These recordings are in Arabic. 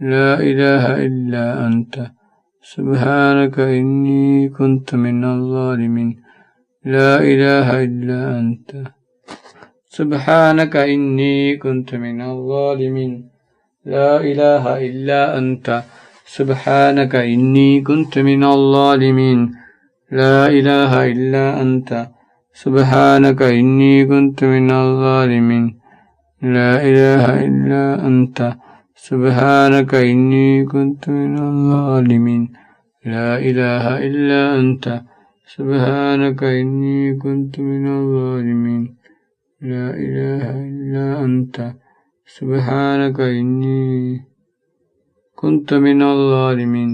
لا إله إلا أنت سبحانك إني كنت من الظالمين لا إله إلا أنت سبحانك إني كنت من الظالمين لا إله إلا أنت سبحانك إني كنت من الظالمين لا إله إلا أنت سبحانك إني كنت من الظالمين لا إله إلا أنت سبحانك إني كنت من الظالمين لا إله إلا أنت سبحانك إني كنت من الظالمين لا إله إلا أنت سبحانك إني كنت من الظالمين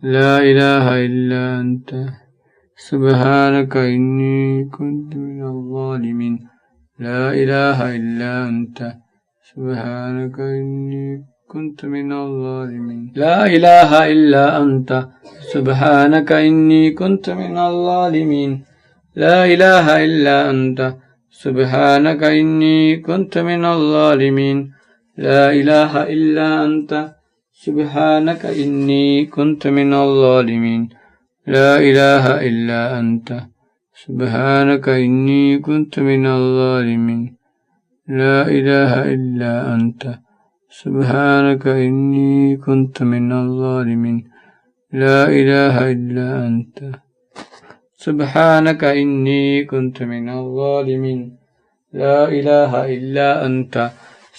لا إله إلا أنت سبحانك إني كنت من الظالمين لا إله إلا أنت سبحانك إني كنت من الظالمين لا إله إلا أنت سبحانك إني كنت من الظالمين لا إله إلا أنت سبحانك إني كنت من الظالمين لا إله إلا أنت سبحانك إني كنت من الظالمين لا إله إلا أنت سبحانك إني كنت من الظالمين لا إله إلا أنت سبحانك إني كنت من الظالمين لا إله إلا أنت سبحانك إني كنت من الظالمين لا إله إلا أنت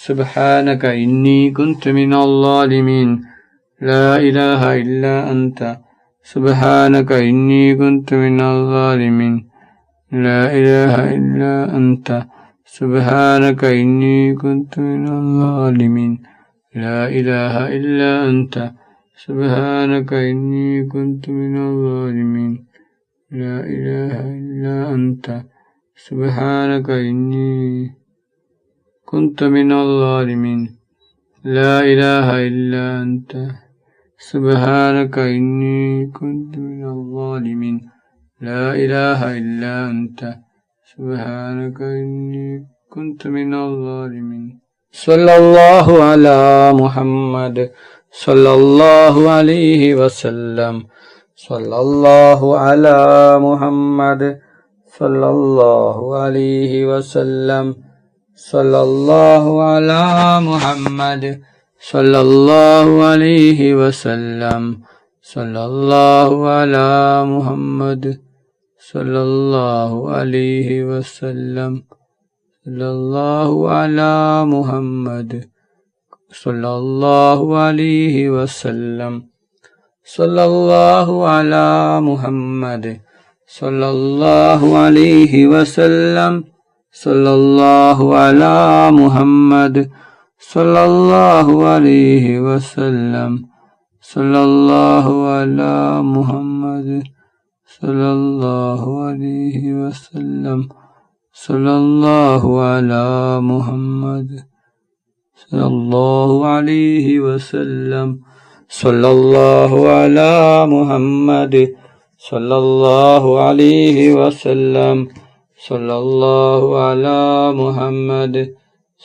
سبحانك إني كنت من الظالمين لا إله إلا أنت سبحانك إني كنت من الظالمين لا إله إلا أنت سبحانك إني كنت من الظالمين لا إله إلا أنت سبحانك إني كنت من الظالمين لا إله إلا أنت سبحانك إني كنت من الظالمين لا إله إلا أنت سبحانك إني كنت من الظالمين لا إله إلا أنت سبحانك إني كنت من الظالمين صلى الله على محمد صلى الله عليه وسلم صلى الله على محمد صلى الله عليه وسلم صلى الله على محمد صلى الله عليه وسلم صلى الله على محمد صلى الله عليه وسلم صلى الله على محمد صلى الله عليه وسلم صلى الله على محمد صلى الله عليه وسلم صلى الله على محمد صلى الله عليه وسلم صلى الله على محمد صلى الله عليه وسلم صلى الله على محمد صلى الله عليه وسلم صلى الله على محمد صلى الله عليه وسلم صلى الله على محمد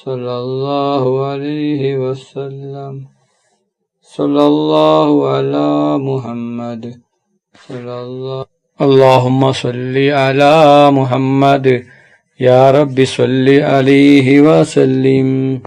صلى الله عليه وسلم صلى الله على محمد صلى الله اللهم صل على محمد يا رب صل عليه وسلم